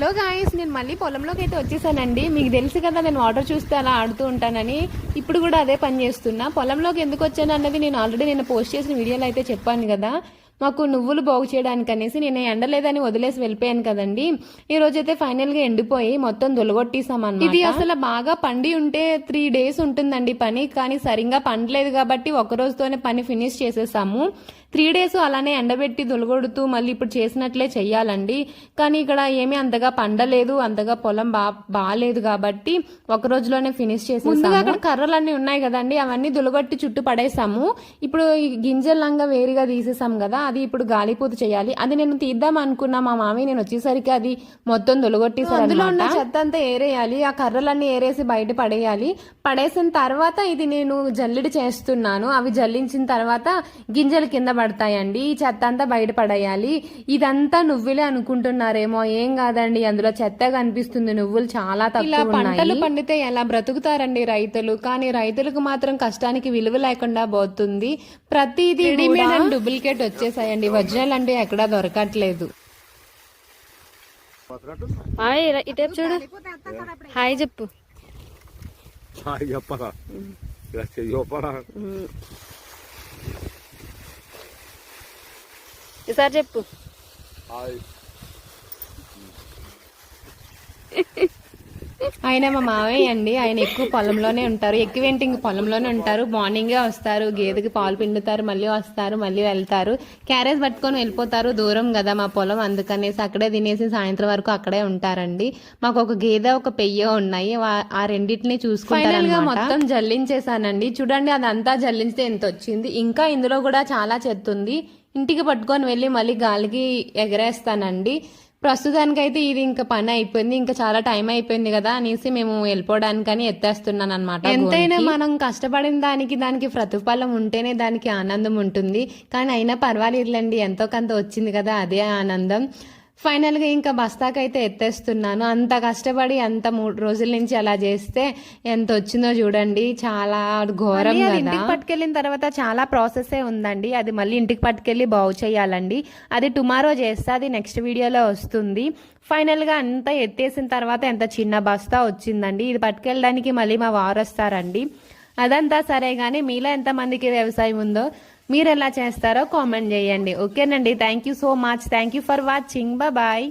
Hello guys, నేను మళ్ళీ పొలంలోకి అయితే వచ్చేసానండి. మీకు తెలుసు కదా నేను వాటర్ చూస్తే అలా ఆడుతూ ఉంటానని. ఇప్పుడు కూడా అదే పని చేస్తున్నా. పొలంలోకి ఎందుకు వచ్చాను అన్నది నేను ఆల్రెడీ నేను పోస్ట్ చేసిన వీడియోలో అయితే చెప్పాను కదా. మాకు నువ్వులు బాగు చేయడానికి అనేసి నేను ఎండలేదని వదిలేసి వెళ్ళిపోయాను కదండి. ఈ రోజైతే ఫైనల్ గా ఎండిపోయి మొత్తం దొలగొట్టేసామన్నమాట. ఇది అసలు బాగా పండి ఉంటే 3 days ఉంటుందండి పని, కానీ సరిగ్గా పండలేదు కాబట్టి ఒక రోజుతోనే పని ఫినిష్ చేసేసాము. 3 days అలానే ఎండబెట్టి దొలగొడుతూ మళ్ళీ ఇప్పుడు చేసినట్లే చెయ్యాలండి. కానీ ఇక్కడ ఏమీ అంతగా పండలేదు, అంతగా పొలం బాగాలేదు కాబట్టి ఒక రోజులోనే ఫినిష్ చేసేసాము. అక్కడ కర్రలన్నీ ఉన్నాయి కదండి, అవన్నీ దొలగొట్టి చుట్టూ పడేసాము. ఇప్పుడు గింజలంగా వేరుగా తీసేసాం కదా, అది ఇప్పుడు గాలిపూత చేయాలి. అది నేను తీద్దాం అనుకున్నా, మా మామయ్య నేను వచ్చేసరికి అది మొత్తం దొలగొట్టేసారు. అందులో ఉన్న చెత్త అంతా ఏరేయాలి, ఆ కర్రలన్నీ ఏరేసి బయట పడేయాలి. పడేసిన తర్వాత ఇది నేను జల్లిడి చేస్తున్నాను. అవి జల్లించిన తర్వాత గింజలు కింద పడతాయండి. ఈ చెత్త అంతా బయట పడేయాలి. ఇదంతా నువ్వులే అనుకుంటున్నారేమో, ఏం కాదండి, అందులో చెత్త కనిపిస్తుంది. నువ్వులు చాలా తక్కువ ఉన్నాయి. పంటలు పండితే ఎలా బ్రతుకుతారండి రైతులు, కానీ రైతులకు మాత్రం కష్టానికి విలువ లేకుండా పోతుంది. ప్రతిదీ రెడీమేడ్ అండ్ డూప్లికేట్ వచ్చేసాయండి. ఒరిజినల్ అంటే ఎక్కడా దొరకట్లేదు. ఇటే చూడు, హాయ్ చెప్పు. హాయ్ చెప్పరా, ఈసారి చెప్పు. ఆయన మా మావయ్య అండి. ఆయన ఎక్కువ పొలంలోనే ఉంటారు, ఎక్కువేంటి ఇంక పొలంలోనే ఉంటారు. మార్నింగే వస్తారు, గేదెకి పాలు పిండుతారు, మళ్ళీ వస్తారు, మళ్ళీ వెళ్తారు. క్యారేజ్ పట్టుకొని వెళ్ళిపోతారు. దూరం కదా మా పొలం, అందుకనేసి అక్కడే తినేసి సాయంత్రం వరకు అక్కడే ఉంటారండి. మాకు ఒక గేదె ఒక పెయ్య ఉన్నాయి, ఆ రెండింటిని చూసుకుంటారు. మొత్తం జల్లించేసానండి. చూడండి, అదంతా జల్లించితే ఎంత వచ్చింది. ఇంకా ఇందులో కూడా చాలా చెత్త ఉంది. ఇంటికి పట్టుకొని వెళ్ళి మళ్ళీ గాలికి ఎగరేస్తానండి. ప్రస్తుతానికైతే ఇది ఇంకా పని అయిపోయింది, ఇంకా చాలా టైం అయిపోయింది కదా అనేసి మేము వెళ్ళిపోవడానికని ఎత్తేస్తున్నాను అనమాట. ఎంతైనా మనం కష్టపడిన దానికి ప్రతిఫలం ఉంటేనే దానికి ఆనందం ఉంటుంది. కానీ అయినా పర్వాలేదులేండి, ఎంతో కొంత వచ్చింది కదా, అదే ఆనందం. ఫైనల్ గా ఇంకా బస్తాకైతే ఎత్తేస్తున్నాను. అంత కష్టపడి అంత 3 రోజుల నుంచి అలా చేస్తే ఎంత వచ్చిందో చూడండి, చాలా ఘోరం. ఇంటికి పట్టుకెళ్ళిన తర్వాత చాలా ప్రాసెసే ఉందండి. అది మళ్ళీ ఇంటికి పట్టుకెళ్ళి బాగు చేయాలండి. అది టుమారో చేస్తే అది నెక్స్ట్ వీడియోలో వస్తుంది. ఫైనల్ గా అంతా ఎత్తేసిన తర్వాత ఎంత చిన్న బస్తా వచ్చిందండి. ఇది పట్టుకెళ్ళడానికి మళ్ళీ మా వారు వస్తారండి. అదంతా సరే గానీ మీలో ఎంతమందికి వ్యవసాయం ఉందో, మీరు ఎలా చేస్తారో కామెంట్ చేయండి. ఓకేనండి, thank you so much. Thank you for watching. Bye.